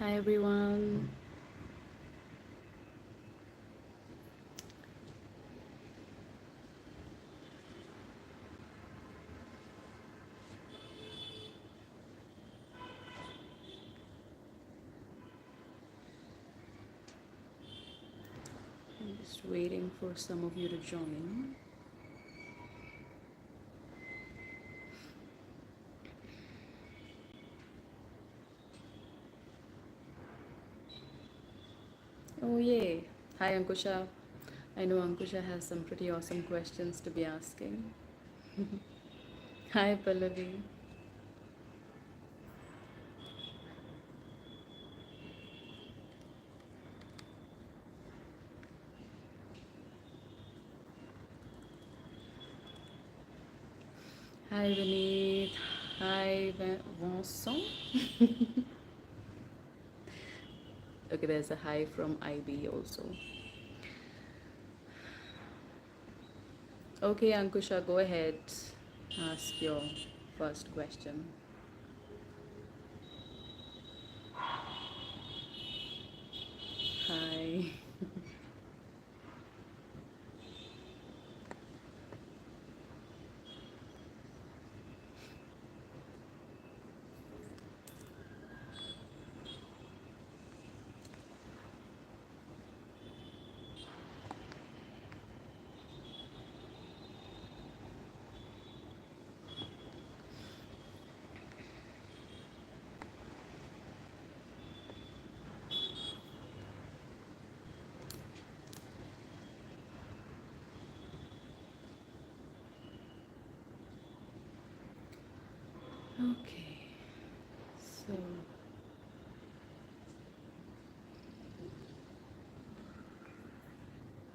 Hi everyone. I'm just waiting for some of you to join. Oh yay. Hi Ankusha. I know Ankusha has some pretty awesome questions to be asking. Hi Pallavi. Hi Vineet. Hi Vincent. Okay, there's a hi from IB also. Okay, Ankusha, go ahead. Ask your first question. Hi. Okay. So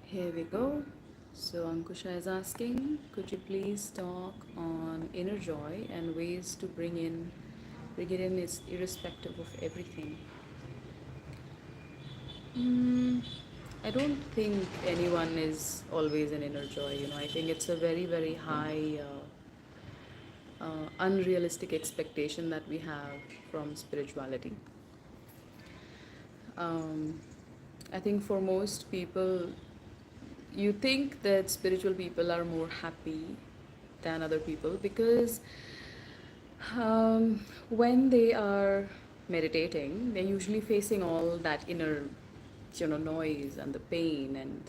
here we go. So Ankusha is asking, could you please talk on inner joy and ways to bring it in is irrespective of everything? Mm, I don't think anyone is always an inner joy. I think it's a very, very high, unrealistic expectation that we have from spirituality. Um, I think for most people, you think that spiritual people are more happy than other people because when they are meditating, they're usually facing all that inner, noise and the pain and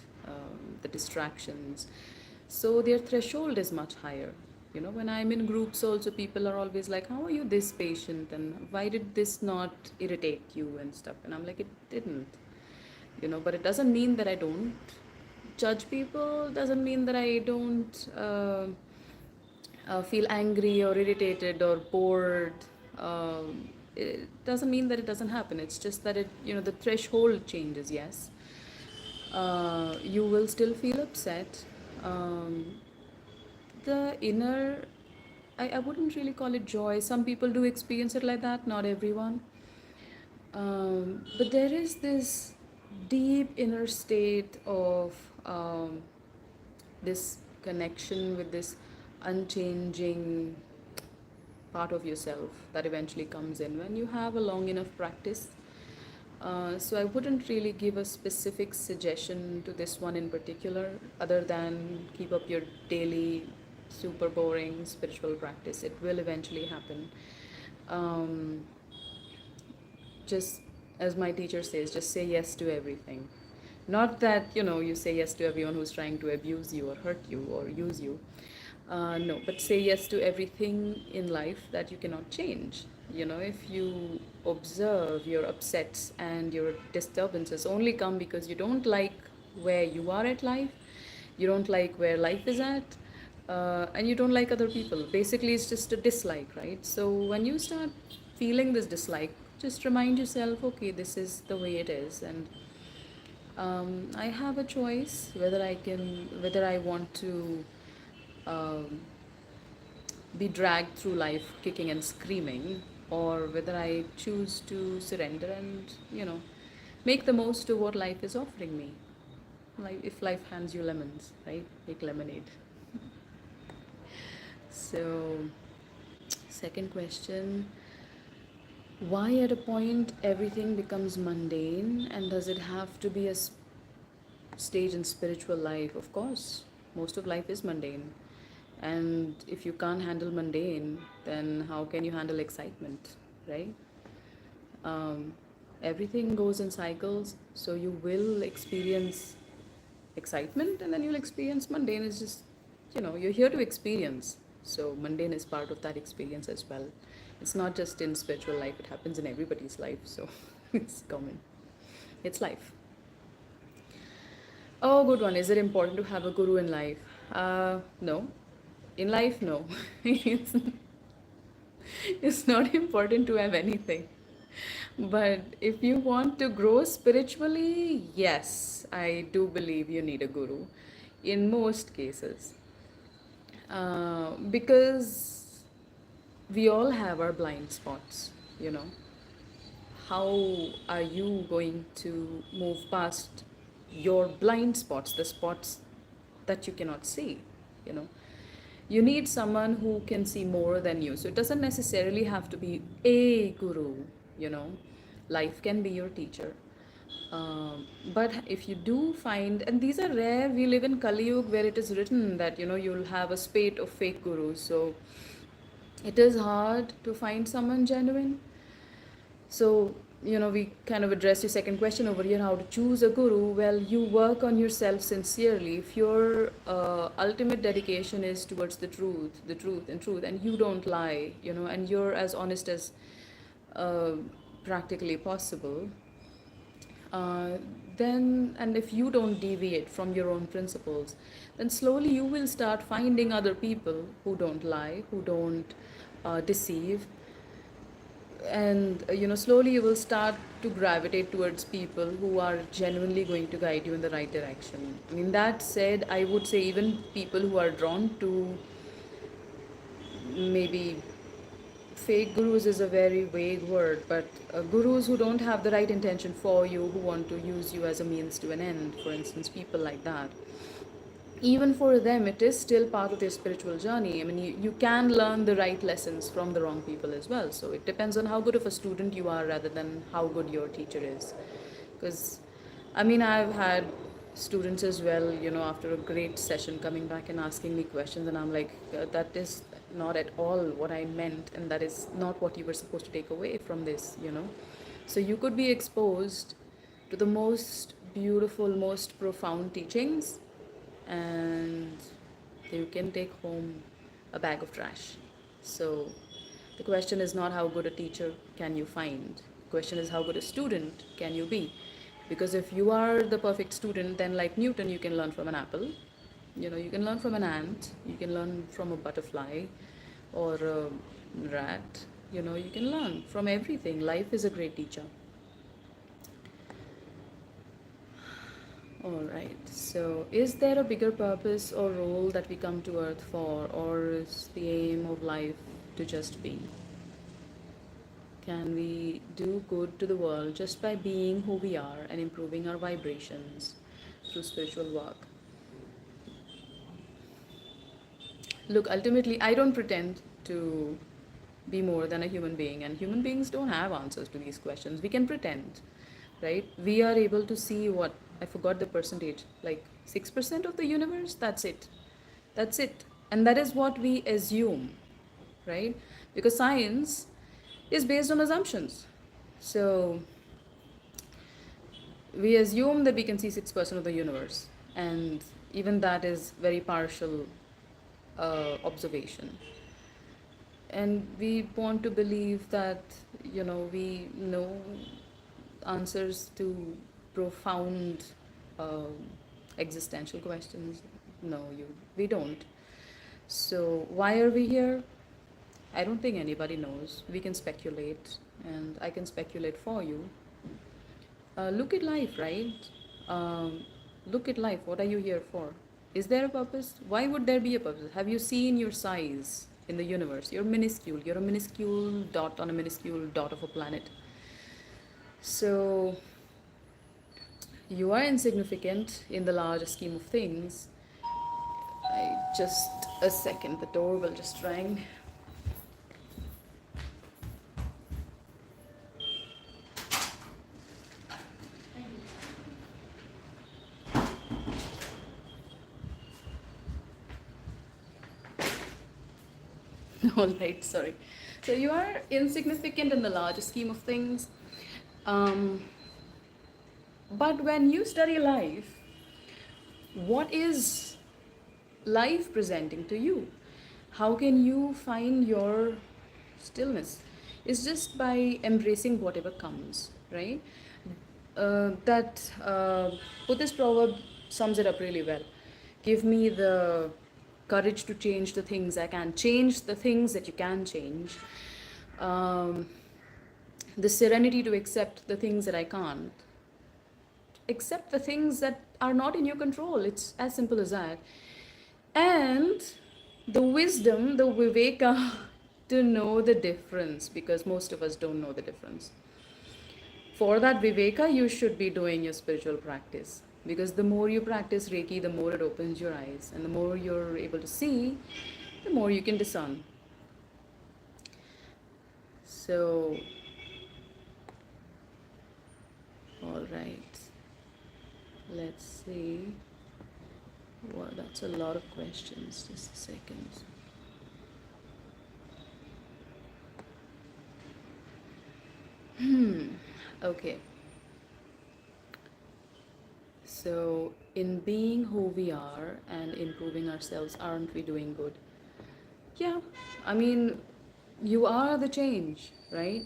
the distractions. So their threshold is much higher. When I'm in groups, also people are always like, "How are you this patient? And why did this not irritate you and stuff?" And I'm like, "It didn't." But it doesn't mean that I don't judge people. Doesn't mean that I don't. Feel angry or irritated or bored. It doesn't mean that it doesn't happen. It's just that the threshold changes. Yes, you will still feel upset. Um, the inner, I wouldn't really call it joy. Some people do experience it like that. Not everyone. But there is this deep inner state of this connection with this unchanging part of yourself that eventually comes in when you have a long enough practice. So I wouldn't really give a specific suggestion to this one in particular, other than keep up your daily super boring spiritual practice. It will eventually happen. Um, just as my teacher says, just say yes to everything. Not that you say yes to everyone who's trying to abuse you or hurt you or use you. No, but say yes to everything in life that you cannot change. If you observe your upsets and your disturbances only come because you don't like where you are at life, you don't like where life is at, and you don't like other people. Basically, it's just a dislike, right? So when you start feeling this dislike, just remind yourself, okay, this is the way it is, and I have a choice whether I want to um, be dragged through life kicking and screaming, or whether I choose to surrender and, make the most of what life is offering me. Like if life hands you lemons, right? Make lemonade. So, second question. Why at a point everything becomes mundane, and does it have to be a stage in spiritual life? Of course, most of life is mundane. And if you can't handle mundane, then how can you handle excitement, right? Um, Everything goes in cycles, so you will experience excitement and then you'll experience mundane. Is just, you're here to experience. So mundane is part of that experience as well. It's not just in spiritual life, it happens in everybody's life. So it's common. It's life. Oh, good one. Is it important to have a guru in life? No. In life, no. it's, it's not important to have anything. But if you want to grow spiritually, yes, I do believe you need a guru in most cases. Because we all have our blind spots, you know. How are you going to move past your blind spots, the spots that you cannot see, you know? You need someone who can see more than you. So it doesn't necessarily have to be a guru, you know. Life can be your teacher. But if you do find, and these are rare, we live in Kali Yuga where it is written that, you'll have a spate of fake gurus. So it is hard to find someone genuine. So, we kind of address your second question over here, how to choose a guru. Well, you work on yourself sincerely. If your ultimate dedication is towards the truth, and truth, and you don't lie, and you're as honest as uh, practically possible, uh, then, and if you don't deviate from your own principles, then slowly you will start finding other people who don't lie, who don't deceive, and slowly you will start to gravitate towards people who are genuinely going to guide you in the right direction. I mean, that said, I would say even people who are drawn to maybe fake gurus is a very vague word, but gurus who don't have the right intention for you, who want to use you as a means to an end, for instance, people like that, even for them, it is still part of their spiritual journey. I mean, you can learn the right lessons from the wrong people as well. So it depends on how good of a student you are rather than how good your teacher is. Because, I mean, I've had students as well, after a great session coming back and asking me questions, and I'm like, that is not at all what I meant, and that is not what you were supposed to take away from this. So you could be exposed to the most beautiful, most profound teachings, and you can take home a bag of trash. So the question is not how good a teacher can you find. The question is how good a student can you be. Because if you are the perfect student, then like Newton, you can learn from an apple. You can learn from an ant. You can learn from a butterfly or a rat. You can learn from everything. Life is a great teacher. All right. So, is there a bigger purpose or role that we come to Earth for, or is the aim of life to just be? Can we do good to the world just by being who we are and improving our vibrations through spiritual work? Look, ultimately, I don't pretend to be more than a human being, and human beings don't have answers to these questions. We can pretend, right? We are able to see what, I forgot the percentage, like 6% of the universe. That's it. That's it. And that is what we assume, right? Because science is based on assumptions. So we assume that we can see 6% of the universe, and even that is very partial observation. And we want to believe that, we know answers to profound uh, existential questions. No, we don't. So why are we here? I don't think anybody knows. We can speculate, and I can speculate for you. Look at life, right? Look at life. What are you here for? Is there a purpose? Why would there be a purpose? Have you seen your size in the universe? You're minuscule. You're a minuscule dot on a minuscule dot of a planet. So you are insignificant in the larger scheme of things. Just a second, the doorbell just rang. All right, sorry. So you are insignificant in the larger scheme of things. Um, but when you study life, what is life presenting to you? How can you find your stillness? It's just by embracing whatever comes, right? That Buddhist proverb sums it up really well. Give me the courage to change the things I can change, the things that you can change, um, the serenity to accept the things that I can't, accept the things that are not in your control. It's as simple as that. And the wisdom, the viveka, to know the difference, because most of us don't know the difference. For that viveka, you should be doing your spiritual practice, because the more you practice Reiki, the more it opens your eyes, and the more you're able to see, the more you can discern. So, all right, let's see. Well, that's a lot of questions. Just a second. Okay. So, in being who we are and improving ourselves, aren't we doing good? Yeah, I mean, you are the change, right?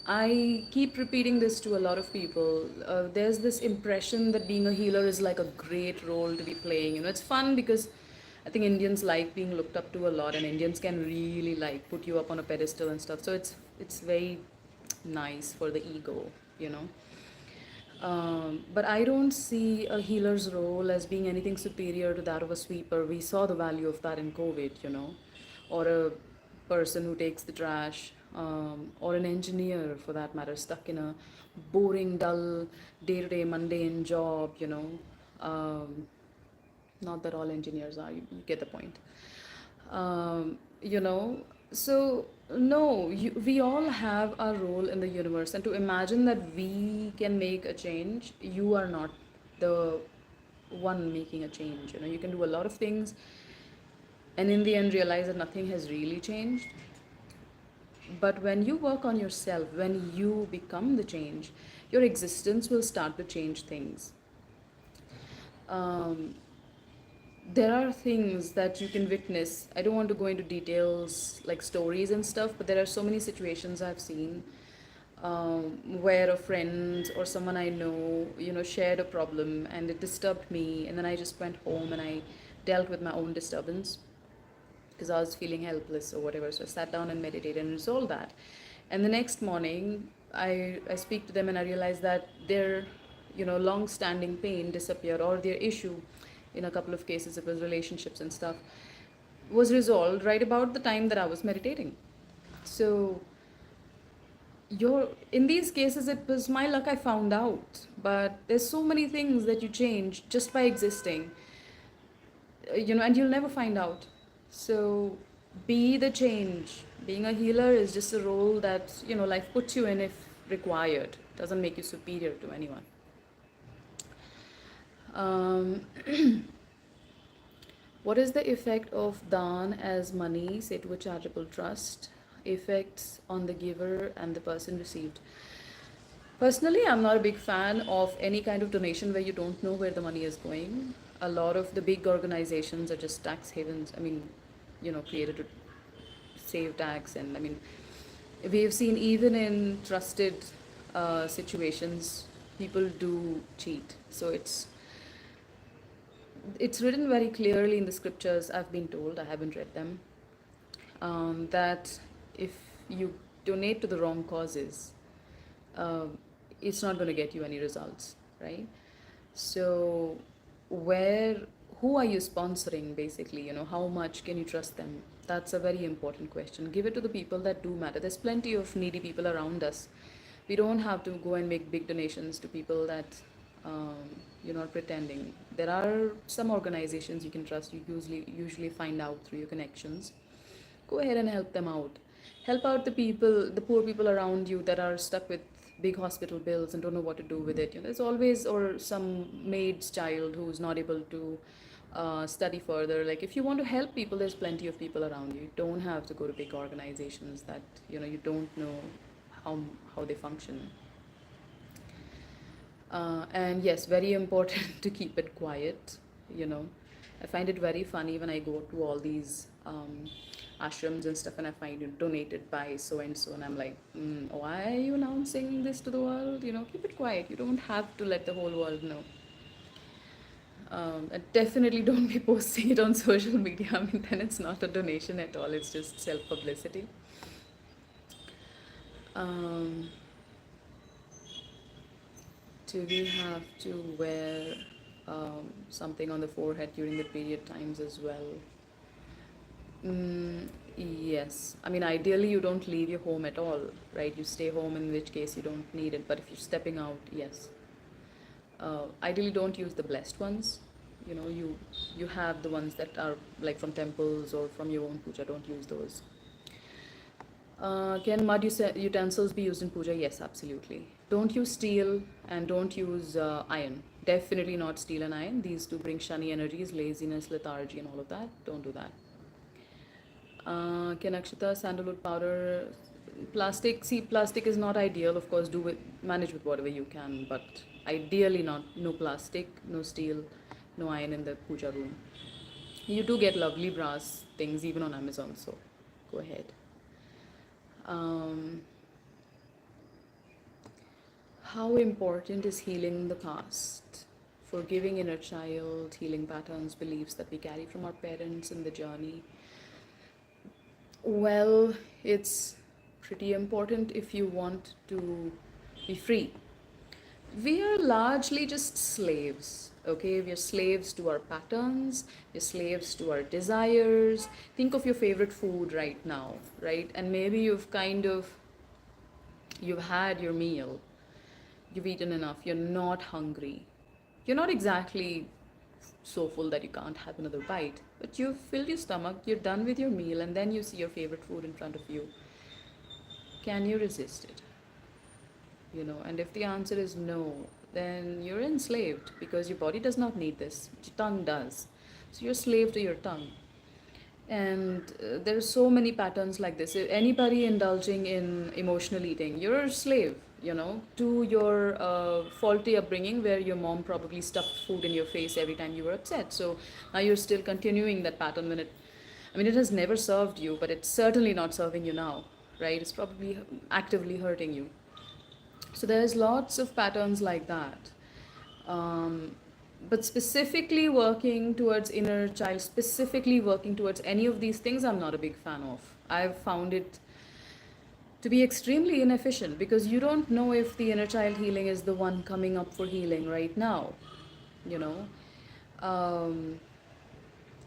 I keep repeating this to a lot of people. There's this impression that being a healer is like a great role to be playing. You know, it's fun because I think Indians like being looked up to a lot, and Indians can really like put you up on a pedestal and stuff. So it's very nice for the ego, you know. But I don't see a healer's role as being anything superior to that of a sweeper. We saw the value of that in COVID, you know, or a person who takes the trash, or an engineer for that matter, stuck in a boring, dull, day to day, mundane job, you know. Not that all engineers are, you get the point. You know, so no, we all have our role in the universe, and to imagine that we can make a change, you are not the one making a change. You know, you can do a lot of things, and in the end realize that nothing has really changed. But when you work on yourself, when you become the change, your existence will start to change things. um, there are things that you can witness. I don't want to go into details like stories and stuff, but there are so many situations I've seen, where a friend or someone I know, you know, shared a problem and it disturbed me, and then I just went home and I dealt with my own disturbance because I was feeling helpless or whatever. So I sat down and meditated and resolved that. And the next morning, I speak to them and I realize that their, you know, long-standing pain disappeared, or their issue, in a couple of cases it was relationships and stuff, was resolved right about the time that I was meditating. So your in these cases it was my luck, I found out. But there's so many things that you change just by existing, you know, and you'll never find out. So be the change. Being a healer is just a role that, you know, life puts you in if required. Doesn't make you superior to anyone. um, what is the effect of daan as money, say to a charitable trust? Effects on the giver and the person received. Personally, I'm not a big fan of any kind of donation where you don't know where the money is going. A lot of the big organizations are just tax havens. I mean, you know, created to save tax. And I mean, we have seen even in trusted situations, people do cheat. So it's written very clearly in the scriptures. I've been told, I haven't read them, that if you donate to the wrong causes, um, it's not going to get you any results, right? So where who are you sponsoring, basically? You know, how much can you trust them? That's a very important question. Give it to the people that do matter. There's plenty of needy people around us. We don't have to go and make big donations to people that, um, you're not pretending. There are some organizations you can trust. You usually find out through your connections. Go ahead and help them out. Help out the people, the poor people around you that are stuck with big hospital bills and don't know what to do with it. You know, there's always, or some maid's child who's not able to study further. Like if you want to help people, there's plenty of people around you. You don't have to go to big organizations that you don't know how how they function. And yes, very important to keep it quiet. You know, I find it very funny when I go to all these ashrams and stuff, and I find it donated by so and so, and I'm like, why are you announcing this to the world? Keep it quiet. You don't have to let the whole world know. And definitely don't be posting it on social media. I mean, then it's not a donation at all. It's just self-publicity. Um, do we have to wear something on the forehead during the period times as well? Yes. I mean, ideally, you don't leave your home at all, right? You stay home, in which case you don't need it. But if you're stepping out, yes. Ideally, don't use the blessed ones. You have the ones that are like from temples or from your own puja. Don't use those. Can mud utensils be used in puja? Yes, absolutely. Don't use steel and don't use iron. Definitely not steel and iron. These two bring shani energies, laziness, lethargy, and all of that. Don't do that. Can akshata, sandalwood powder, plastic? See, plastic is not ideal. Of course, manage with whatever you can, but ideally not. No plastic, no steel, no iron in the puja room. You do get lovely brass things even on Amazon, so go ahead. How important is healing the past? Forgiving inner child, healing patterns, beliefs that we carry from our parents in the journey. Well, it's pretty important if you want to be free. We are largely just slaves, okay? We are slaves to our patterns, we're slaves to our desires. Think of your favorite food right now, right? And maybe you've had your meal, you've eaten enough, you're not hungry. You're not exactly so full that you can't have another bite, but you've filled your stomach, you're done with your meal, and then you see your favorite food in front of you. Can you resist it? And if the answer is no, then you're enslaved because your body does not need this, your tongue does. So you're slave to your tongue. And there are so many patterns like this. If anybody indulging in emotional eating, you're a slave, to your faulty upbringing where your mom probably stuffed food in your face every time you were upset. So now you're still continuing that pattern when it has never served you, but it's certainly not serving you now, right? It's probably actively hurting you. So there's lots of patterns like that. But specifically working towards inner child, specifically working towards any of these things, I'm not a big fan of. I've found it to be extremely inefficient because you don't know if the inner child healing is the one coming up for healing right now.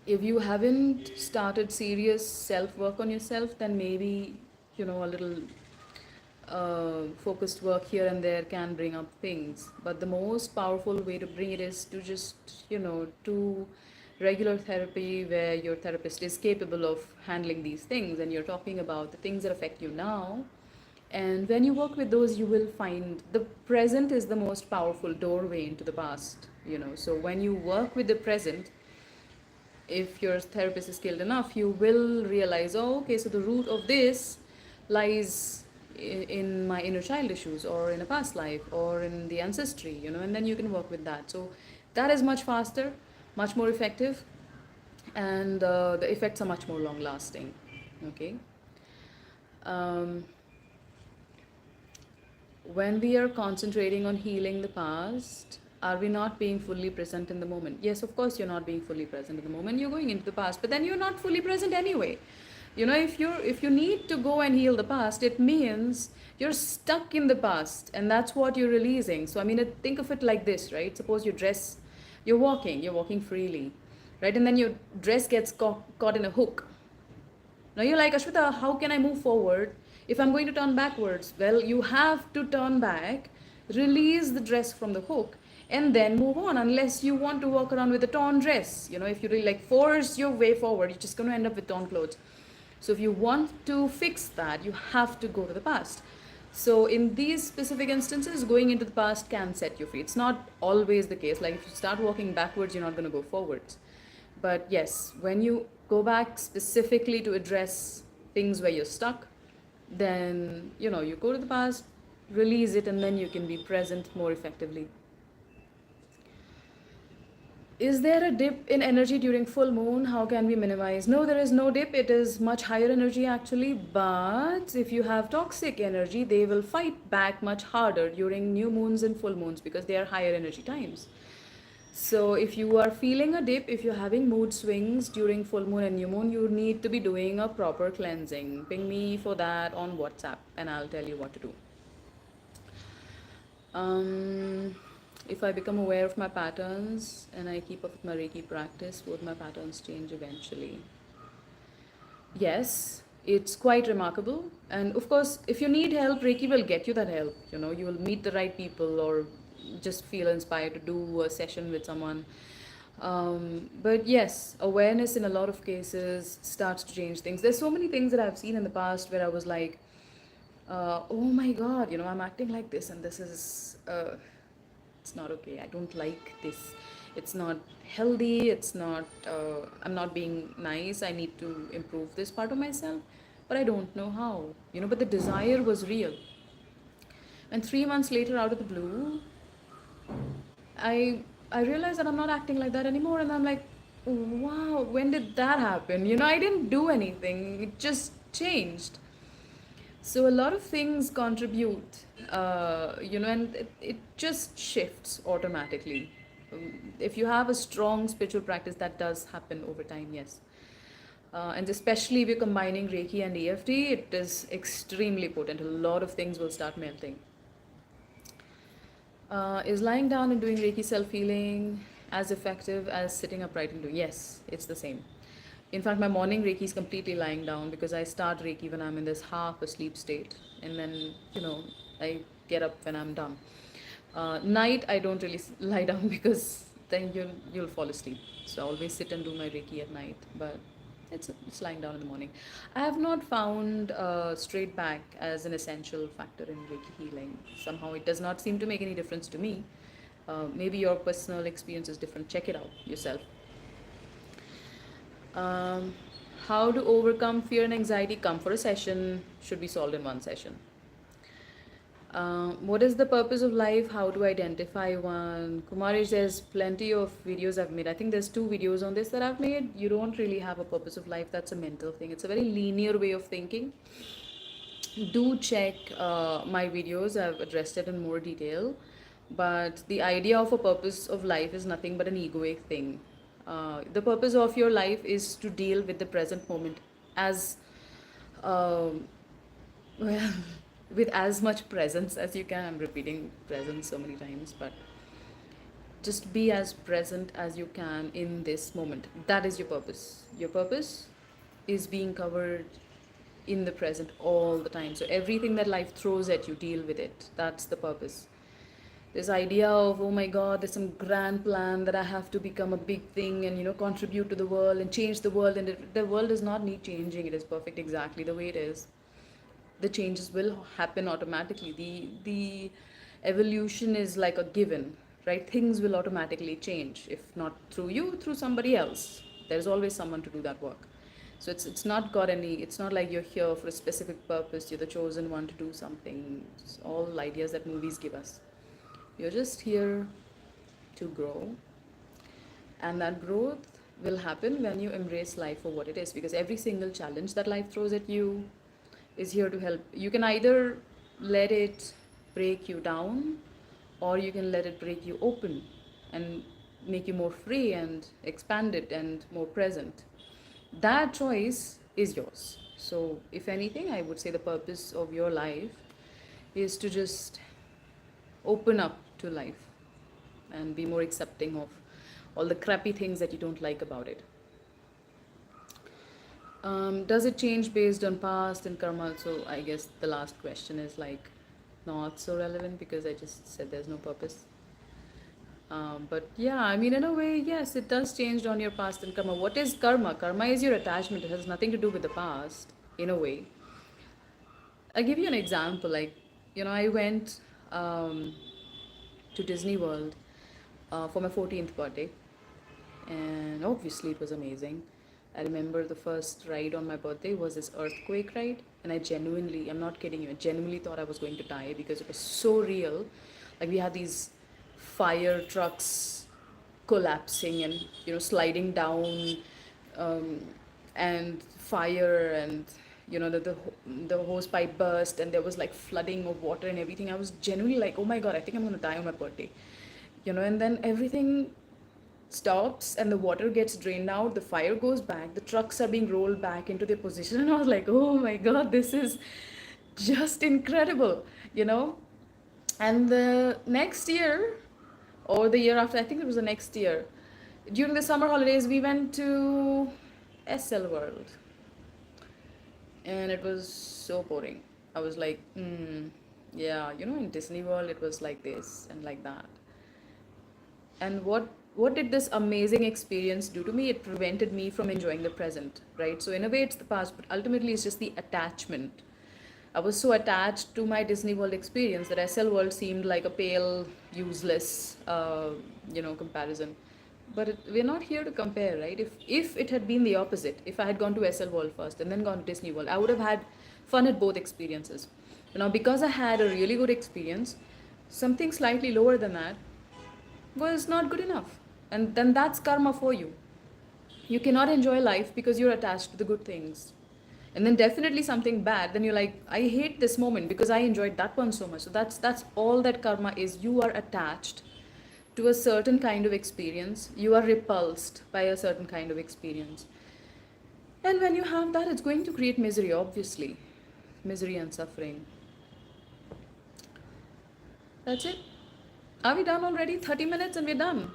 If you haven't started serious self-work on yourself, then maybe, a little focused work here and there can bring up things, but the most powerful way to bring it is to just do regular therapy where your therapist is capable of handling these things and you're talking about the things that affect you now. And when you work with those, you will find the present is the most powerful doorway into the past. So when you work with the present, if your therapist is skilled enough, you will realize, oh, okay, so the root of this lies in my inner child issues or in a past life or in the ancestry, and then you can work with that. So that is much faster, much more effective, and the effects are much more long lasting. Okay. When we are concentrating on healing the past, are we not being fully present in the moment? Yes, of course you're not being fully present in the moment. You're going into the past, but then you're not fully present anyway. If you need to go and heal the past, it means you're stuck in the past, and that's what you're releasing. So think of it like this, right? Suppose you're walking freely, right? And then your dress gets caught in a hook. Now you're like, Ashwita, how can I move forward if I'm going to turn backwards? Well, you have to turn back, release the dress from the hook, and then move on, unless you want to walk around with a torn dress. If you really force your way forward, you're just going to end up with torn clothes. So if you want to fix that, you have to go to the past. So in these specific instances, going into the past can set you free. It's not always the case. Like if you start walking backwards, you're not going to go forwards. But yes, when you go back specifically to address things where you're stuck, then you go to the past, release it, and then you can be present more effectively. Is there a dip in energy during full moon? How can we minimize? No, there is no dip. It is much higher energy actually. But if you have toxic energy, they will fight back much harder during new moons and full moons because they are higher energy times. So if you are feeling a dip, if you're having mood swings during full moon and new moon, you need to be doing a proper cleansing. Ping me for that on WhatsApp and I'll tell you what to do. Um, if I become aware of my patterns and I keep up with my Reiki practice, would my patterns change eventually? Yes, it's quite remarkable. And of course, if you need help, Reiki will get you that help. You will meet the right people or just feel inspired to do a session with someone. But yes, awareness in a lot of cases starts to change things. There's so many things that I've seen in the past where I was like, oh my God, I'm acting like this and this is, it's not okay. I don't like this. It's not healthy. It's not, I'm not being nice. I need to improve this part of myself, but I don't know how, but the desire was real. And 3 months later, out of the blue, I I realized that I'm not acting like that anymore, and I'm like, wow, when did that happen? I didn't do anything; it just changed. So a lot of things contribute, and it just shifts automatically. If you have a strong spiritual practice, that does happen over time, yes. And especially if you're combining Reiki and EFT, it is extremely potent. A lot of things will start melting. Is lying down and doing Reiki self healing as effective as sitting upright and doing? Yes, it's the same. In fact, my morning Reiki is completely lying down because I start Reiki when I'm in this half asleep state, and then I get up when I'm done. Night I don't really lie down because then you'll fall asleep. So I always sit and do my Reiki at night, but it's lying down in the morning. I have not found straight back as an essential factor in Reiki healing. Somehow it does not seem to make any difference to me. Maybe your personal experience is different. Check it out yourself. Um, how to overcome fear and anxiety? Come for a session. Should be solved in one session. What is the purpose of life? How to identify one? Kumari says plenty of videos I've made. I think there's 2 videos on this that I've made. You don't really have a purpose of life. That's a mental thing. It's a very linear way of thinking. Do check my videos. I've addressed it in more detail. But the idea of a purpose of life is nothing but an egoic thing. The purpose of your life is to deal with the present moment as um, well, with as much presence as you can. I'm repeating presence so many times, but just be as present as you can in this moment. That is your purpose. Your purpose is being covered in the present all the time. So everything that life throws at you, deal with it. That's the purpose. This idea of, oh my God, there's some grand plan that I have to become a big thing and contribute to the world and change the world, and the world does not need changing. It is perfect exactly the way it is. The changes will happen automatically. The evolution is like a given, right? Things will automatically change, if not through you, through somebody else. There's always someone to do that work. So it's not got any, it's not like you're here for a specific purpose, you're the chosen one to do something. It's all ideas that movies give us. You're just here to grow, and that growth will happen when you embrace life for what it is, because every single challenge that life throws at you is here to help. You can either let it break you down, or you can let it break you open and make you more free and expanded and more present. That choice is yours. So if anything, I would say the purpose of your life is to just open up to life and be more accepting of all the crappy things that you don't like about it. Does it change based on past and karma? So I guess the last question is like not so relevant because I just said there's no purpose. But yeah, I mean, in a way, yes, it does change on your past and karma. What is karma? Karma is your attachment. It has nothing to do with the past, in a way. I'll give you an example. Like, I went to Disney World for my 14th birthday. and obviously it was amazing. I remember the first ride on my birthday was this earthquake ride, and I genuinely, I'm not kidding you, I genuinely thought I was going to die because it was so real. Like we had these fire trucks collapsing and sliding down, um, and fire, and the hose pipe burst, and there was like flooding of water and everything. I was genuinely like, oh my god, I think I'm gonna die on my birthday. And then everything stops and the water gets drained out, the fire goes back, the trucks are being rolled back into their position, and I was like, oh my god, this is just incredible, you know. And the next year, or the year after, I think it was the next year, during the summer holidays, we went to SL World, and it was so boring. I was like, yeah, in Disney World it was like this and like that. And what did this amazing experience do to me? It prevented me from enjoying the present, right? So in a way it's the past, but ultimately it's just the attachment. I was so attached to my Disney World experience that SL World seemed like a pale, useless, comparison. But we're not here to compare, right? If it had been the opposite, if I had gone to SL World first and then gone to Disney World, I would have had fun at both experiences. Now, because I had a really good experience, something slightly lower than that was not good enough. And then that's karma for you. You cannot enjoy life because you're attached to the good things. And then definitely something bad, then you're like, I hate this moment because I enjoyed that one so much. So that's all that karma is. You are attached to a certain kind of experience. You are repulsed by a certain kind of experience. And when you have that, it's going to create misery, obviously. Misery and suffering. That's it. Are we done already? 30 minutes and we're done.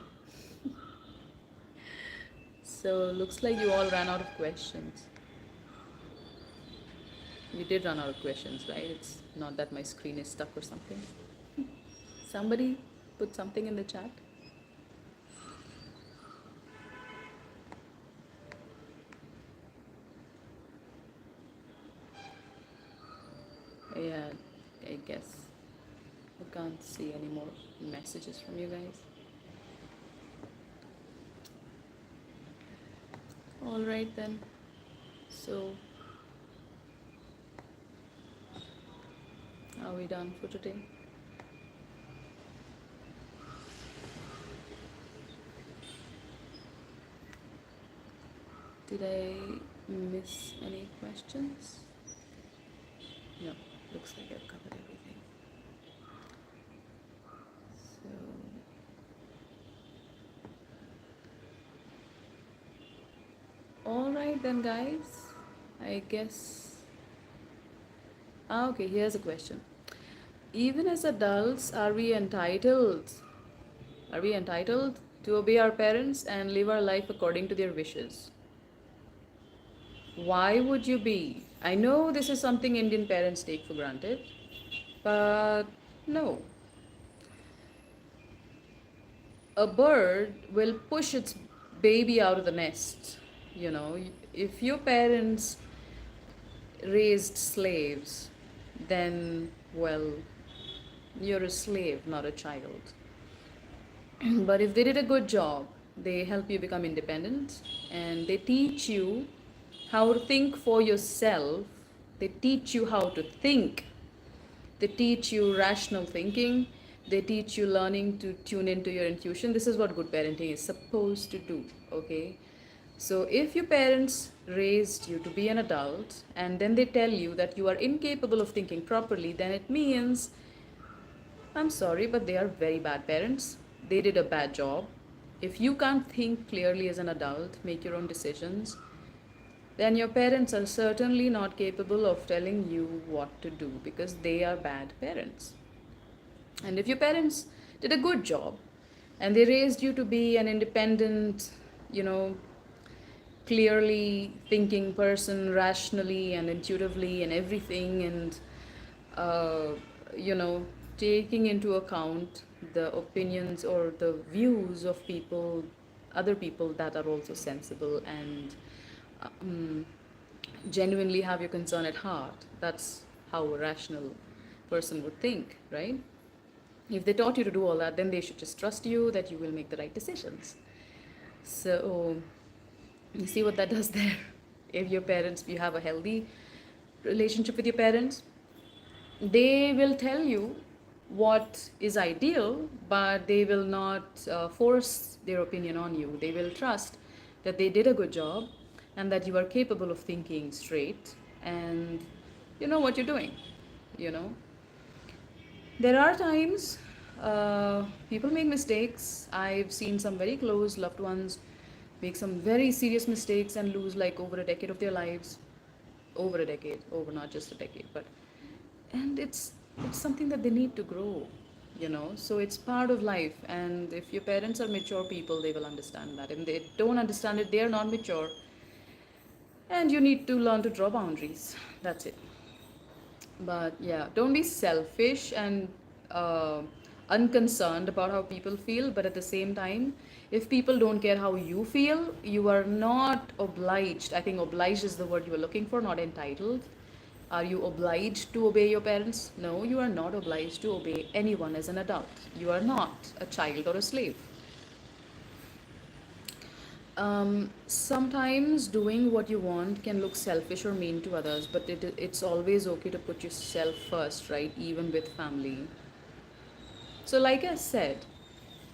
So looks like you all ran out of questions. You did run out of questions, right? It's not that my screen is stuck or something. Somebody put something in the chat. Yeah, I guess I can't see any more messages from you guys. All right then. So, are we done for today? Did I miss any questions? No, looks like I've covered everything. So, all right then, guys. I guess. Okay, here's a question. Even as adults, are we entitled? Are we entitled to obey our parents and live our life according to their wishes? Why would you be? I know this is something Indian parents take for granted, but no. A bird will push its baby out of the nest. If your parents raised slaves, then, well, you're a slave, not a child. But if they did a good job, they help you become independent, and they teach you how to think for yourself. They teach you how to think. They teach you rational thinking. They teach you learning to tune into your intuition. This is what good parenting is supposed to do, okay? So if your parents raised you to be an adult and then they tell you that you are incapable of thinking properly, then it means, I'm sorry, but they are very bad parents. They did a bad job. If you can't think clearly as an adult, make your own decisions, then your parents are certainly not capable of telling you what to do because they are bad parents. And if your parents did a good job and they raised you to be an independent, clearly thinking person, rationally and intuitively and everything, and, taking into account the opinions or the views of people, other people that are also sensible and genuinely have your concern at heart. That's how a rational person would think, right? If they taught you to do all that, then they should just trust you that you will make the right decisions. So you see what that does there. If your parents, you have a healthy relationship with your parents, they will tell you what is ideal, but they will not force their opinion on you. They will trust that they did a good job and that you are capable of thinking straight and you know what you're doing, you know. There are times people make mistakes. I've seen some very close loved ones make some very serious mistakes and lose like over a decade of their lives. Over a decade, over not just a decade, but and it's something that they need to grow, you know. So it's part of life, and if your parents are mature people, they will understand that. And they don't understand it, they are not mature, and you need to learn to draw boundaries. That's it. But yeah, don't be selfish and unconcerned about how people feel. But at the same time, if people don't care how you feel, you are not obliged. I think obliged is the word you were looking for, not entitled. Are you obliged to obey your parents? No, you are not obliged to obey anyone as an adult. You are not a child or a slave. Sometimes doing what you want can look selfish or mean to others, but it's always okay to put yourself first, right? Even with family. So, like I said,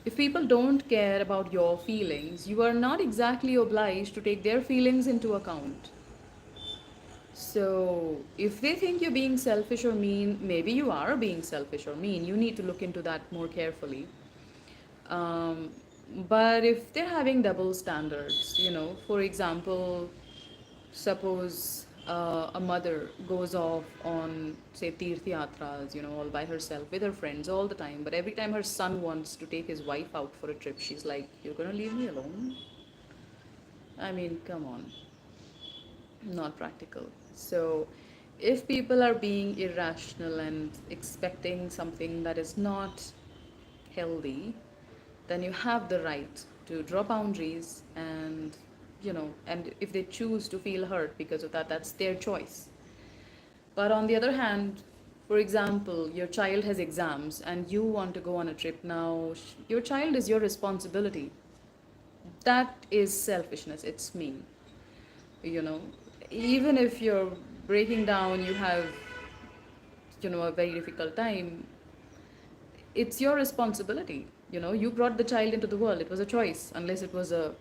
if people don't care about your feelings, you are not exactly obliged to take their feelings into account. So, if they think you're being selfish or mean, maybe you are being selfish or mean. You need to look into that more carefully. Um, but if they're having double standards, you know, for example, suppose a mother goes off on, say, Tirth Yatras, you know, all by herself with her friends all the time, but every time her son wants to take his wife out for a trip, she's like, "You're gonna leave me alone?" I mean, come on, not practical. So, if people are being irrational and expecting something that is not healthy, then you have the right to draw boundaries and you know, and if they choose to feel hurt because of that, that's their choice. But on the other hand, for example, your child has exams and you want to go on a trip now, your child is your responsibility. That is selfishness, it's mean, you know. Even if you're breaking down, you have, you know, a very difficult time, it's your responsibility. You know, you brought the child into the world, it was a choice, unless it was a,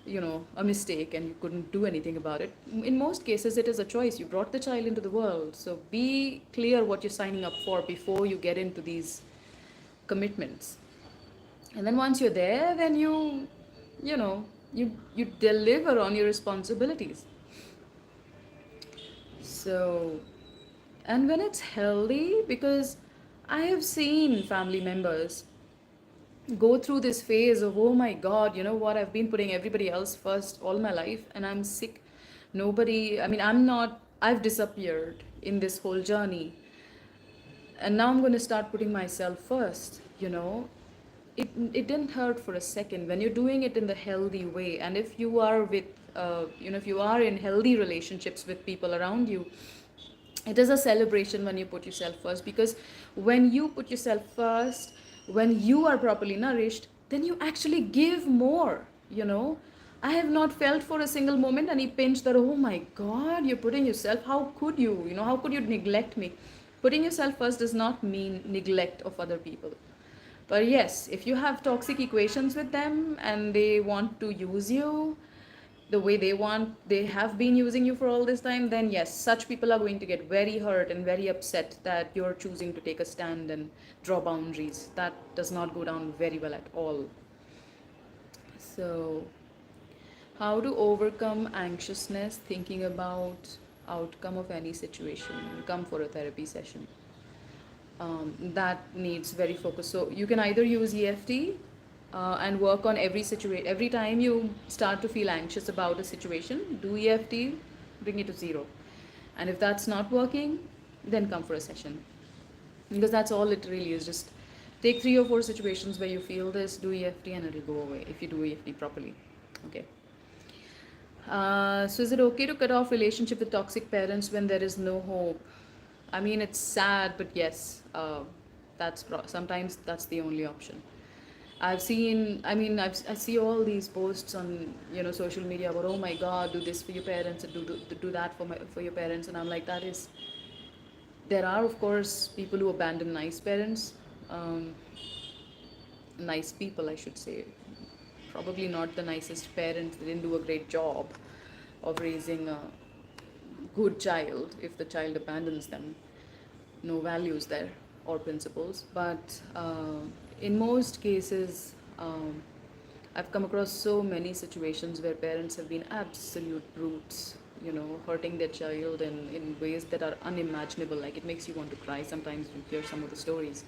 you know, a mistake and you couldn't do anything about it. In most cases it is a choice. You brought the child into the world, so be clear what you're signing up for before you get into these commitments. And then once you're there, then you know, you deliver on your responsibilities. So, and when it's healthy, because I have seen family members go through this phase of, oh my god, you know what, I've been putting everybody else first all my life and I'm sick. Nobody, I mean, I'm not, I've disappeared in this whole journey, and now I'm going to start putting myself first, you know. It didn't hurt for a second when you're doing it in the healthy way. And if you are with you know, if you are in healthy relationships with people around you, it is a celebration when you put yourself first, because when you put yourself first, when you are properly nourished, then you actually give more, you know. I have not felt for a single moment any pinch that, oh my god, you're putting yourself, how could you know, how could you neglect me? Putting yourself first does not mean neglect of other people. But yes, if you have toxic equations with them and they want to use you the way they want, they have been using you for all this time, then yes, such people are going to get very hurt and very upset that you're choosing to take a stand and draw boundaries. That does not go down very well at all. So, how to overcome anxiousness thinking about outcome of any situation? Come for a therapy session. That needs very focus. So you can either use EFT and work on every situation. Every time you start to feel anxious about a situation, do EFT, bring it to zero. And if that's not working, then come for a session. Because that's all it really is. Just take 3 or 4 situations where you feel this, do EFT, and it'll go away if you do EFT properly. Okay. So is it okay to cut off relationship with toxic parents when there is no hope? I mean, it's sad, but yes, sometimes that's the only option. I see all these posts on, social media about, oh my God, do this for your parents and do that for your parents. And I'm like, there are, of course, people who abandon nice parents, um, nice people, I should say. Probably not the nicest parents. They didn't do a great job of raising a good child if the child abandons them. No values there or principles. But in most cases, I've come across so many situations where parents have been absolute brutes, hurting their child in ways that are unimaginable. Like, it makes you want to cry sometimes when you hear some of the stories.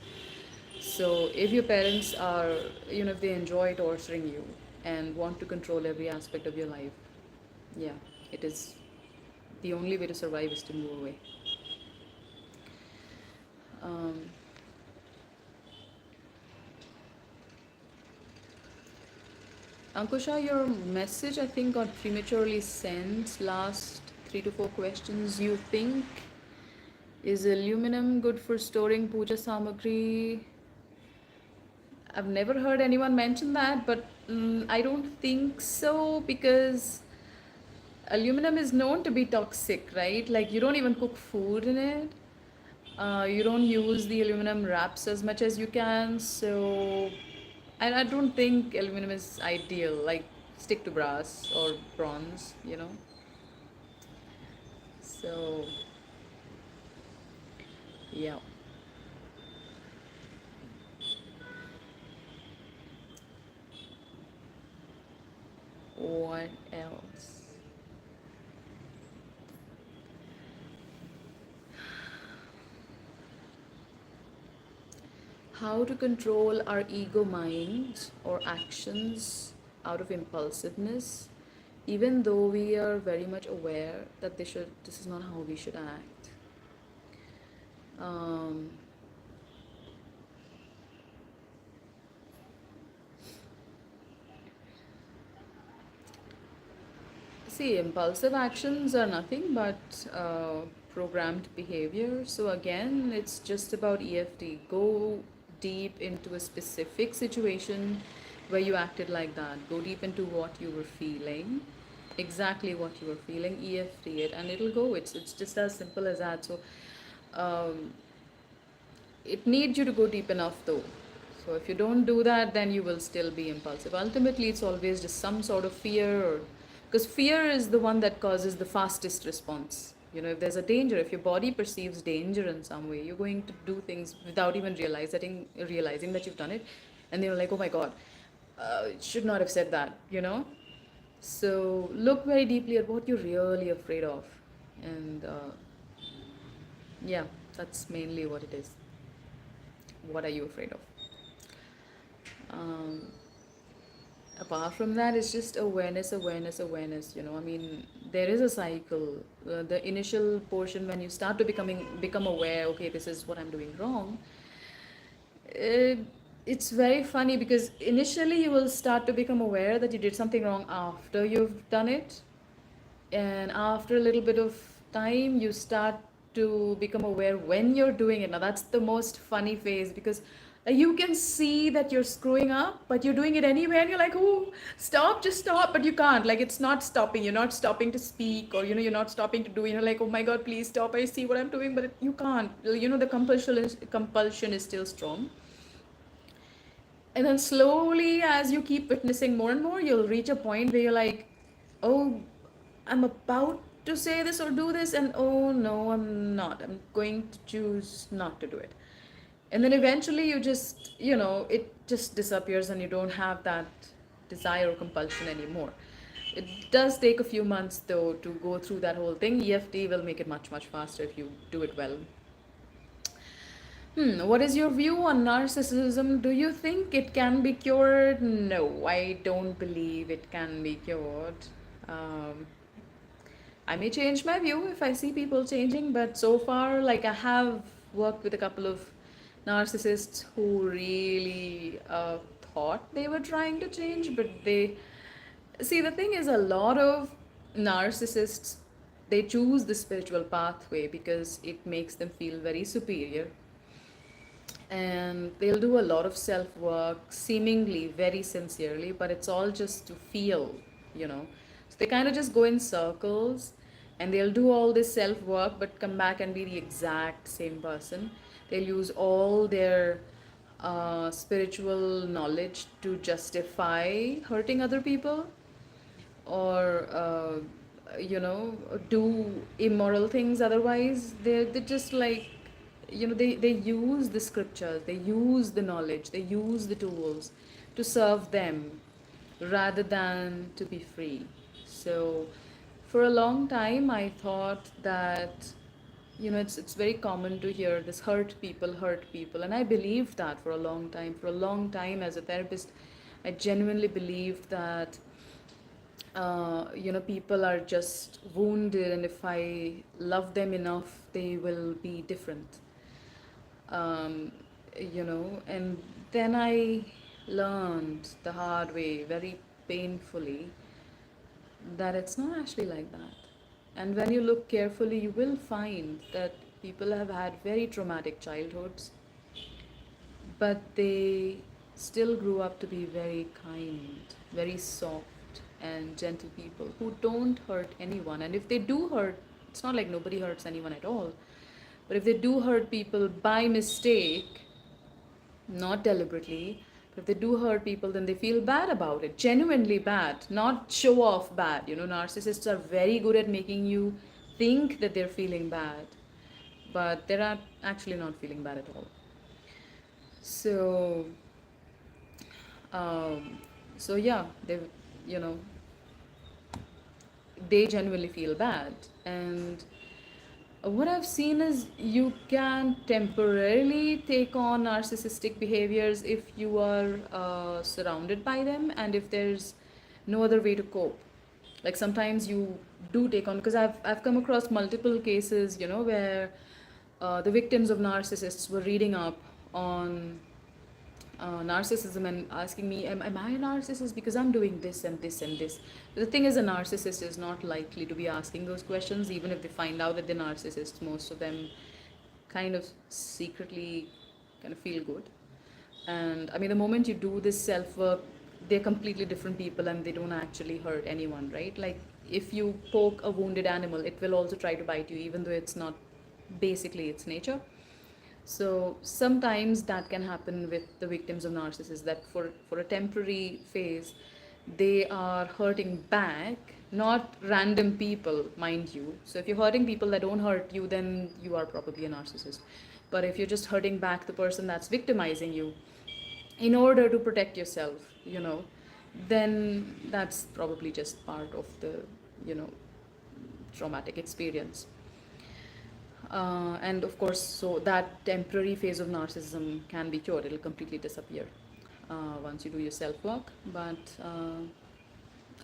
So, if your parents are, if they enjoy torturing you and want to control every aspect of your life, yeah, it is the only way to survive is to move away. Um, Ankusha, your message I think got prematurely sent. Last 3 to 4 questions. You think, is aluminum good for storing puja samagri? I've never heard anyone mention that, but I don't think so, because aluminum is known to be toxic, right? Like, you don't even cook food in it. You don't use the aluminum wraps as much as you can, so I don't think aluminum is ideal. Like, stick to brass or bronze. So, yeah. What else? How to control our ego mind or actions out of impulsiveness, even though we are very much aware that this is not how we should act. Um, See, impulsive actions are nothing but programmed behavior. So, again, it's just about EFT. Go deep into a specific situation where you acted like that. Go deep into what you were feeling, exactly what you were feeling, EFT it, and it'll go. It's just as simple as that. So, um, it needs you to go deep enough though. So if you don't do that, then you will still be impulsive. Ultimately, it's always just some sort of fear, or because fear is the one that causes the fastest response. If there's a danger, if your body perceives danger in some way, you're going to do things without even realizing that you've done it, and you're like, oh my God, should not have said that. So look very deeply at what you're really afraid of, and yeah, that's mainly what it is. What are you afraid of? um, Apart from that, it's just awareness. There is a cycle. The initial portion, when you start to become aware, okay, this is what I'm doing wrong. it, it's very funny, because initially you will start to become aware that you did something wrong after you've done it, and after a little bit of time you start to become aware when you're doing it. Now that's the most funny phase, because you can see that you're screwing up, but you're doing it anyway, and you're like, oh, stop, just stop, but you can't. Like, it's not stopping. You're not stopping to speak, or you're not stopping to do, like, oh my God, please stop, I see what I'm doing, but you can't. The compulsion is still strong. And then slowly, as you keep witnessing more and more, you'll reach a point where you're like, oh, I'm about to say this or do this, and oh no, I'm not. I'm going to choose not to do it. And then eventually it just disappears, and you don't have that desire or compulsion anymore. It does take a few months though to go through that whole thing. EFT will make it much, much faster if you do it well. What is your view on narcissism? Do you think it can be cured? No, I don't believe it can be cured. Um, I may change my view if I see people changing, but so far, like, I have worked with a couple of narcissists who really thought they were trying to change, but they see, the thing is, a lot of narcissists, they choose the spiritual pathway because it makes them feel very superior, and they'll do a lot of self work seemingly very sincerely, but it's all just to feel, you know. So they kind of just go in circles, and they'll do all this self work but come back and be the exact same person. They'll use all their spiritual knowledge to justify hurting other people, or do immoral things. Otherwise they're just like, they use the scriptures, they use the knowledge, they use the tools to serve them rather than to be free. So for a long time I thought that, it's very common to hear this, hurt people, and I believed that for a long time. For a long time as a therapist, I genuinely believed that people are just wounded, and if I love them enough, they will be different. Um, and then I learned the hard way, very painfully, that it's not actually like that. And when you look carefully, you will find that people have had very traumatic childhoods, but they still grew up to be very kind, very soft, and gentle people who don't hurt anyone. And if they do hurt, it's not like nobody hurts anyone at all. But if they do hurt people by mistake, not deliberately, but if they do hurt people, then they feel bad about it, genuinely bad, not show off bad. Narcissists are very good at making you think that they're feeling bad, but they're not actually not feeling bad at all. So, um, so yeah, you know, they genuinely feel bad. And what I've seen is you can temporarily take on narcissistic behaviors if you are surrounded by them, and if there's no other way to cope. Like sometimes you do take on, because I've come across multiple cases, where the victims of narcissists were reading up on narcissism and asking me, am I a narcissist because I'm doing this and this and this. But the thing is, a narcissist is not likely to be asking those questions. Even if they find out that they're narcissists, most of them kind of secretly kind of feel good. And I mean, the moment you do this self work, they're completely different people, and they don't actually hurt anyone, right? Like if you poke a wounded animal, it will also try to bite you, even though it's not basically its nature. So sometimes that can happen with the victims of narcissists, that for a temporary phase, they are hurting back, not random people, mind you. So if you're hurting people that don't hurt you, then you are probably a narcissist. But if you're just hurting back the person that's victimizing you in order to protect yourself, then that's probably just part of the, you know, traumatic experience. And of course, so that temporary phase of narcissism can be cured. It'll completely disappear once you do your self work. But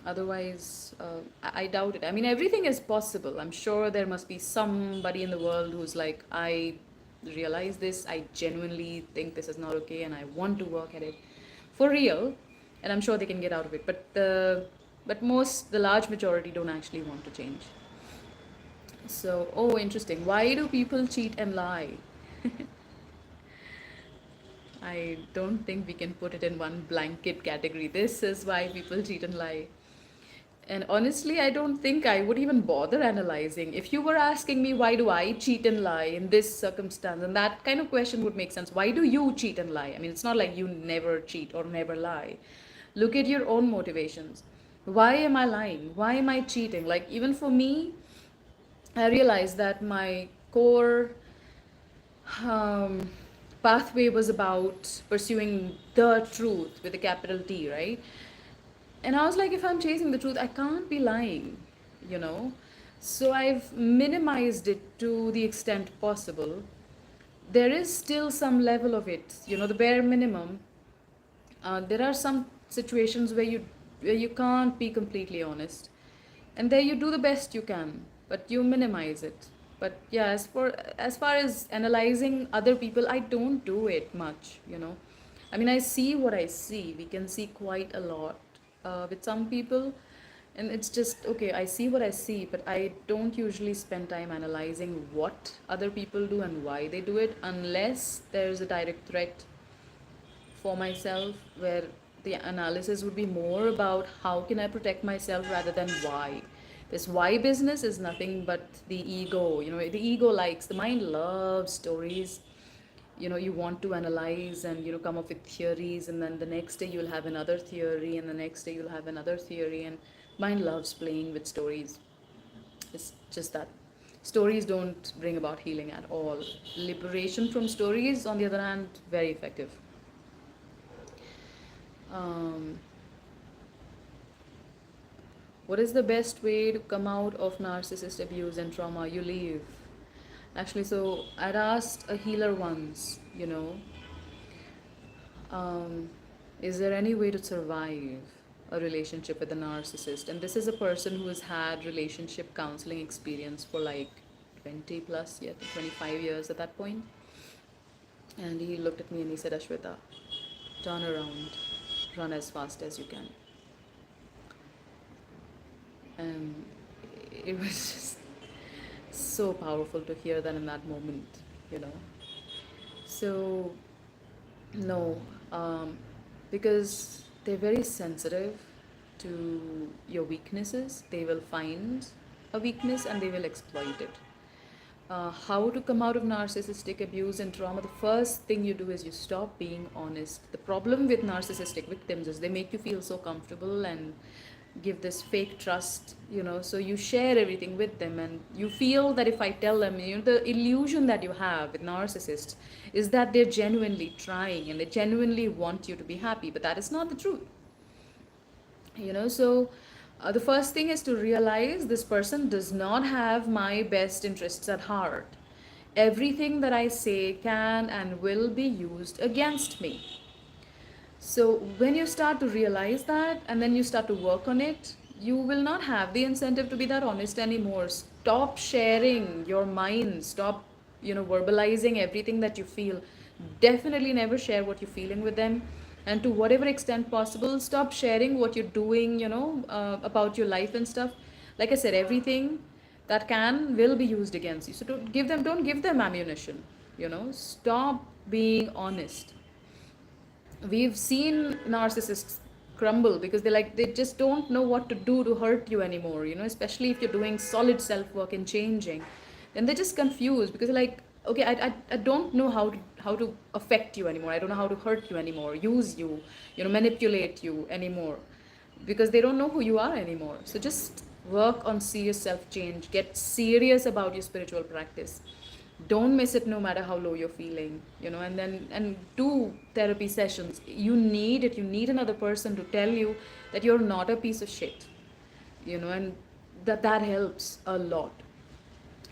otherwise, I doubt it. I mean, everything is possible. I'm sure there must be somebody in the world who's like, I realize this, I genuinely think this is not okay, and I want to work at it for real. And I'm sure they can get out of it. But the large majority don't actually want to change. So, oh, interesting. Why do people cheat and lie? I don't think we can put it in one blanket category. This is why people cheat and lie. And honestly, I don't think I would even bother analyzing. If you were asking me, why do I cheat and lie in this circumstance, and that kind of question would make sense. Why do you cheat and lie? I mean, it's not like you never cheat or never lie. Look at your own motivations. Why am I lying? Why am I cheating? Like, even for me, I realized that my core um, pathway was about pursuing the truth with a capital T, right? And I was like, if I'm chasing the truth, I can't be lying, you know? So I've minimized it to the extent possible. There is still some level of it, the bare minimum. There are some situations where you can't be completely honest, and there you do the best you can, but you minimize it. But yeah, as far as analyzing other people, I don't do it much. I mean, I see what I see. We can see quite a lot with some people. And it's just, okay, I see what I see, but I don't usually spend time analyzing what other people do and why they do it, unless there's a direct threat for myself, where the analysis would be more about how can I protect myself rather than why. This why business is nothing but the ego. The ego likes, the mind loves stories. You want to analyze and come up with theories, and then the next day you'll have another theory, and the next day you'll have another theory, and mind loves playing with stories. It's just that stories don't bring about healing at all. Liberation from stories, on the other hand, very effective. um, what is the best way to come out of narcissist abuse and trauma? You leave. Actually, so I'd asked a healer once, um, is there any way to survive a relationship with a narcissist? And this is a person who has had relationship counseling experience for like 20 plus, yeah, 25 years at that point. And he looked at me and he said, Ashwita, turn around, run as fast as you can. And it was just so powerful to hear that in that moment, you know. So, no, because they're very sensitive to your weaknesses. They will find a weakness and they will exploit it. How to come out of narcissistic abuse and trauma? The first thing you do is you stop being honest. The problem with narcissistic victims is they make you feel so comfortable and give this fake trust, so you share everything with them, and you feel that if I tell them, the illusion that you have with narcissists is that they're genuinely trying and they genuinely want you to be happy, but that is not the truth. So the first thing is to realize this person does not have my best interests at heart. Everything that I say can and will be used against me. So when you start to realize that and then you start to work on it, you will not have the incentive to be that honest anymore. Stop sharing your mind. Stop, verbalizing everything that you feel. Definitely never share what you're feeling with them. And to whatever extent possible, stop sharing what you're doing, about your life and stuff. Like I said, everything that will be used against you. So don't give them ammunition, Stop being honest. We've seen narcissists crumble because they just don't know what to do to hurt you anymore, especially if you're doing solid self work and changing. Then they're just confused because okay, I don't know how to affect you anymore. I don't know how to hurt you anymore, use you, manipulate you anymore, because they don't know who you are anymore. So just work on serious self change, get serious about your spiritual practice. Don't miss it no matter how low you're feeling, and do therapy sessions. You need it. You need another person to tell you that you're not a piece of shit, and that helps a lot.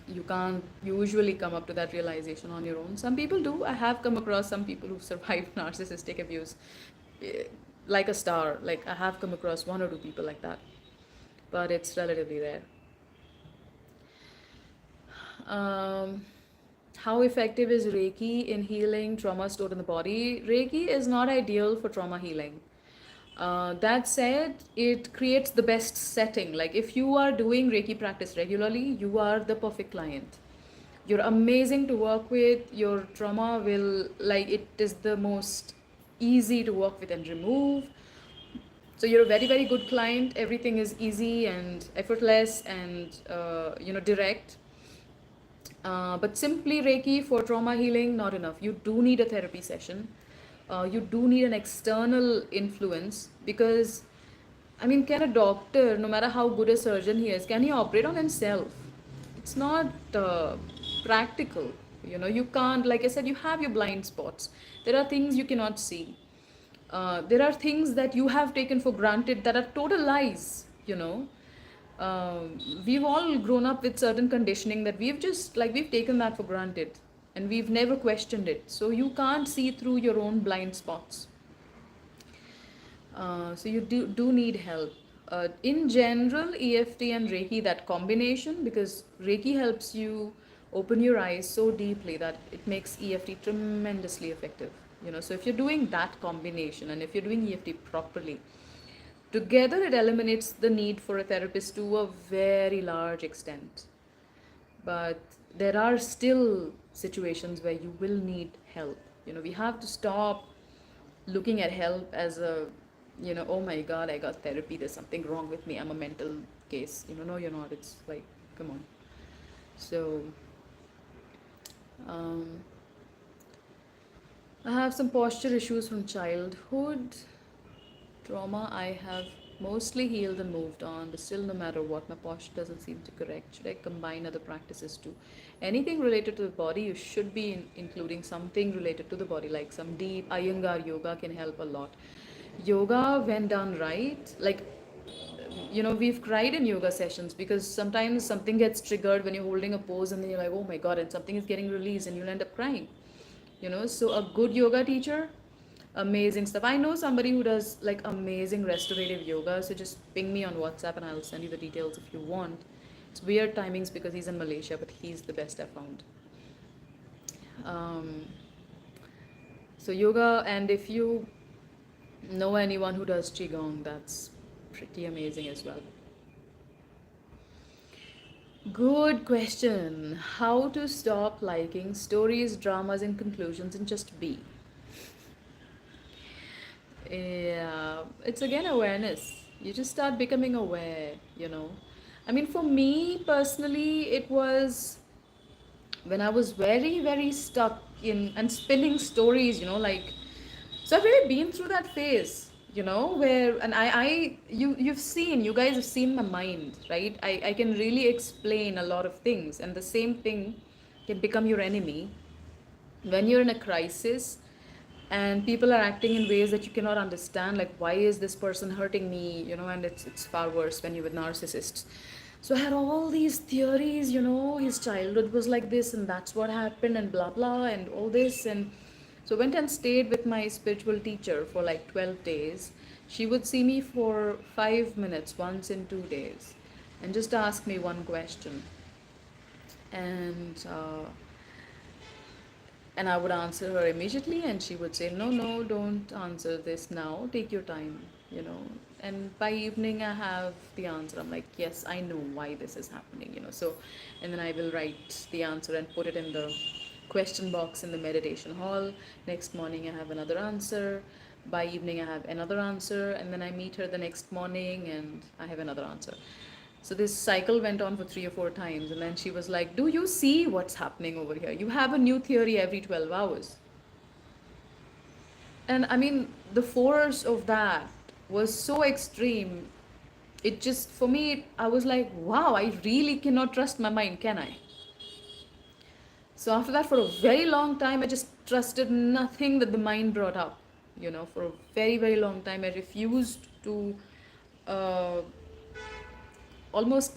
You can't usually come up to that realization on your own. Some people do. I have come across some people who've survived narcissistic abuse, eh, like a star. Like, I have come across one or two people like that, but it's relatively rare. um, how effective is Reiki in healing trauma stored in the body? Reiki is not ideal for trauma healing. That said, it creates the best setting. Like, if you are doing Reiki practice regularly, you are the perfect client. You're amazing to work with. Your trauma will, like, it is the most easy to work with and remove. So you're a very, very good client. Everything is easy and effortless and, direct. But simply Reiki for trauma healing, not enough. You do need a therapy session. You do need an external influence, because, I mean, can a doctor, no matter how good a surgeon he is, can he operate on himself? It's not practical. You can't, like I said, you have your blind spots. There are things you cannot see. There are things that you have taken for granted that are total lies, we've all grown up with certain conditioning that we've taken that for granted, and we've never questioned it. So you can't see through your own blind spots. So you do need help. In general, EFT and Reiki, that combination, because Reiki helps you open your eyes so deeply that it makes EFT tremendously effective. So if you're doing that combination and if you're doing EFT properly, Together, it eliminates the need for a therapist to a very large extent. But there are still situations where you will need help. We have to stop looking at help as a, oh my god, I got therapy, there's something wrong with me, I'm a mental case. No, you're not. It's like, come on. So, um, I have some posture issues from childhood trauma. I have mostly healed and moved on, but still, no matter what, my posture doesn't seem to correct. Should I combine other practices too? Anything related to the body, you should be including something related to the body, like some deep Iyengar yoga can help a lot. Yoga, when done right, like, we've cried in yoga sessions because sometimes something gets triggered when you're holding a pose and then you're like, oh my god, and something is getting released and you'll end up crying. So a good yoga teacher, amazing stuff. I know somebody who does like amazing restorative yoga, so just ping me on WhatsApp and I'll send you the details if you want. It's weird timings because he's in Malaysia, but he's the best I found. um, so yoga, and if you know anyone who does qigong, that's pretty amazing as well. Good question. How to stop liking stories, dramas, and conclusions and just be? Yeah, it's again awareness. You just start becoming aware. I mean, for me personally, it was when I was very, very stuck in and spinning stories, like, so I've really been through that phase, where, and you guys have seen my mind, right? I can really explain a lot of things, and the same thing can become your enemy when you're in a crisis and people are acting in ways that you cannot understand, like, why is this person hurting me, and it's far worse when you're with narcissists. So I had all these theories, his childhood was like this and that's what happened and blah blah and all this. And so went and stayed with my spiritual teacher for like 12 days. She would see me for 5 minutes once in 2 days and just ask me one question. And I would answer her immediately, and she would say, no, no, don't answer this now, take your time. And by evening I have the answer. I'm like, yes, I know why this is happening. So, and then I will write the answer and put it in the question box in the meditation hall. Next morning I have another answer. By evening I have another answer, and then I meet her the next morning and I have another answer. So this cycle went on for 3 or 4 times, and then she was like, do you see what's happening over here? You have a new theory every 12 hours. And I mean, the force of that was so extreme. It just, for me, I was like, wow, I really cannot trust my mind, can I? So after that, for a very long time, I just trusted nothing that the mind brought up. For a very, very long time, I refused to. Uh, almost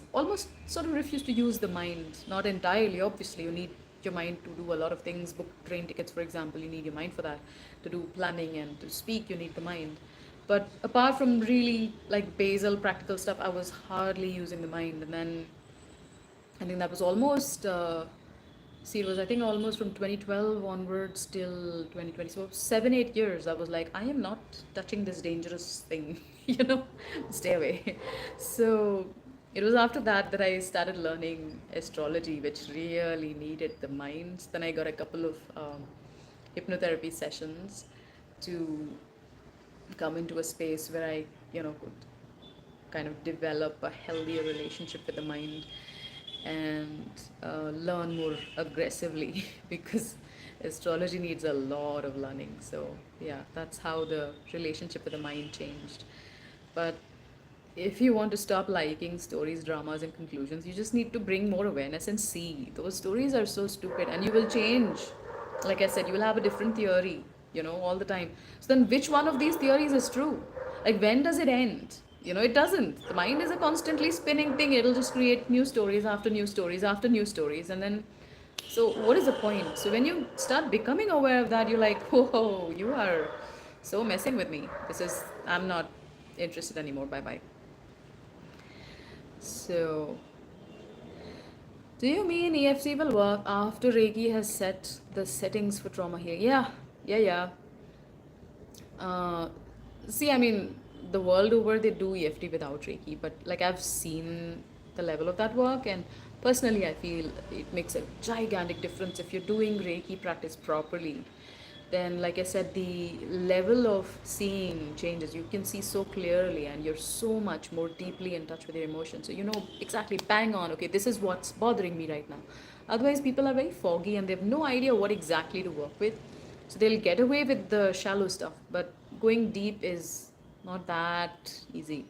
sort of refuse to use the mind. Not entirely, obviously. You need your mind to do a lot of things. Book train tickets, for example, you need your mind for that. To do planning and to speak, you need the mind. But apart from really like basal practical stuff, I was hardly using the mind. And then I think that was almost see, it was, I think, almost from 2012 onwards till 2020. So 7-8 years I was like, I am not touching this dangerous thing. Stay away. So it was after that I started learning astrology, which really needed the mind. Then I got a couple of hypnotherapy sessions to come into a space where I could kind of develop a healthier relationship with the mind and learn more aggressively because astrology needs a lot of learning. So yeah, that's how the relationship with the mind changed. But if you want to stop liking stories, dramas, and conclusions, you just need to bring more awareness and see those stories are so stupid, and you will change. Like I said, you will have a different theory, all the time. So then, which one of these theories is true? Like, when does it end? It doesn't. The mind is a constantly spinning thing. It'll just create new stories after new stories after new stories, and then. So, what is the point? So, when you start becoming aware of that, you're like, whoa, you are so messing with me. I'm not interested anymore. Bye bye. So, do you mean EFT will work after Reiki has set the settings for trauma here? Yeah, yeah, yeah. Uh, See, I mean, the world over they do EFT without Reiki, but like I've seen the level of that work, and personally I feel it makes a gigantic difference if you're doing Reiki practice properly. Then, like I said, the level of seeing changes. You can see so clearly, and you're so much more deeply in touch with your emotions. So you know exactly, bang on, okay, this is what's bothering me right now. Otherwise, people are very foggy and they have no idea what exactly to work with. So they'll get away with the shallow stuff, but going deep is not that easy.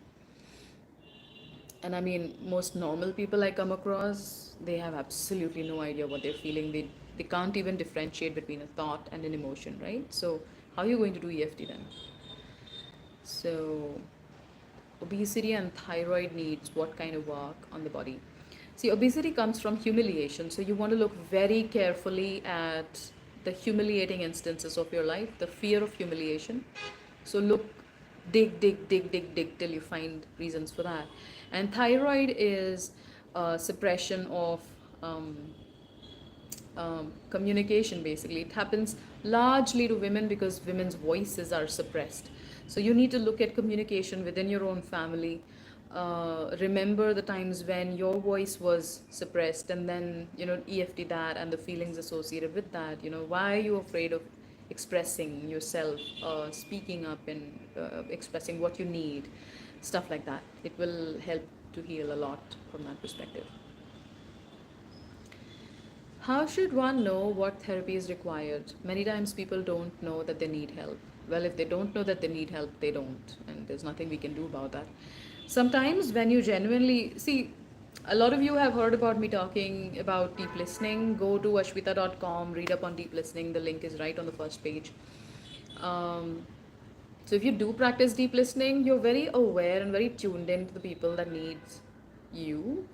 And I mean, most normal people I come across, they have absolutely no idea what they're feeling. They can't even differentiate between a thought and an emotion, right? So how are you going to do EFT then? So obesity and thyroid needs what kind of work on the body? See, obesity comes from humiliation, so you want to look very carefully at the humiliating instances of your life, the fear of humiliation. So look, dig till you find reasons for that. And thyroid is suppression of um, communication. Basically it happens largely to women because women's voices are suppressed. So you need to look at communication within your own family. Remember the times when your voice was suppressed, and then you know EFT that and the feelings associated with that. You know, why are you afraid of expressing yourself, speaking up and expressing what you need, stuff like that. It will help to heal a lot from that perspective. How should one know what therapy is required? Many times people don't know that they need help. Well, if they don't know that they need help, they don't, and there's nothing we can do about that. Sometimes, when you genuinely see, a lot of you have heard about me talking about deep listening. Go to ashwita.com, read up on deep listening. The link is right on the first page. Um, so, if you do practice deep listening, you're very aware and very tuned in to the people that needs you.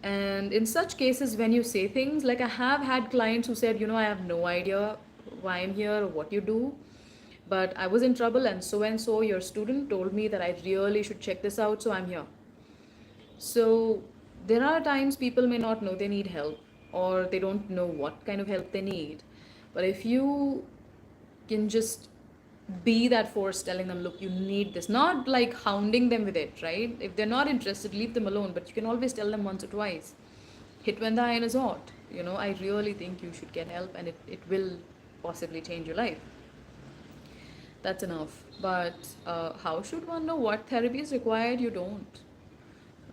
And in such cases, when you say things like, I have had clients who said, you know, I have no idea why I'm here or what you do, but I was in trouble, and so your student told me that I really should check this out, so I'm here. So there are times people may not know they need help, or they don't know what kind of help they need. But if you can just be that force telling them, look, you need this, not like hounding them with it, right? If they're not interested, leave them alone, but you can always tell them once or twice. Hit when the iron is hot. You know, I really think you should get help, and it will possibly change your life. That's enough. But how should one know what therapy is required? You don't.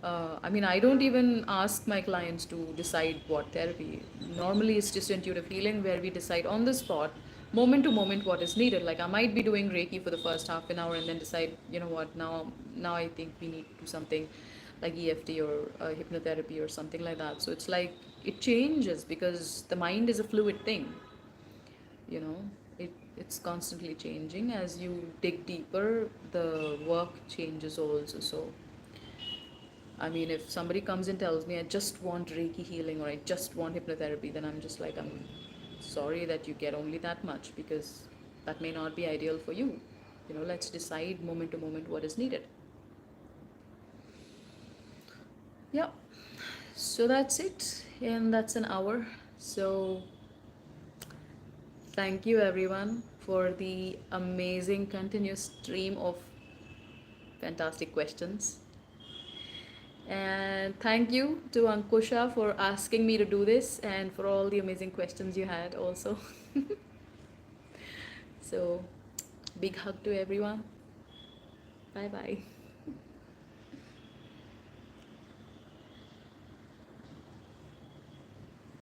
I mean, I don't even ask my clients to decide what therapy. Normally, it's just intuitive healing where we decide on the spot, moment to moment, what is needed. Like I might be doing Reiki for the first half an hour and then decide, you know what, now I think we need to do something like EFT or hypnotherapy or something like that. So it's like it changes because the mind is a fluid thing. You know, it's constantly changing. As you dig deeper, the work changes also. So I mean, if somebody comes and tells me I just want Reiki healing or I just want hypnotherapy, then I'm just like, I'm sorry that you get only that much because that may not be ideal for you. You know, let's decide moment to moment what is needed. Yeah. So that's it. And that's an hour. So thank you everyone for the amazing continuous stream of fantastic questions. And thank you to Ankusha for asking me to do this and for all the amazing questions you had also. So, big hug to everyone. Bye bye.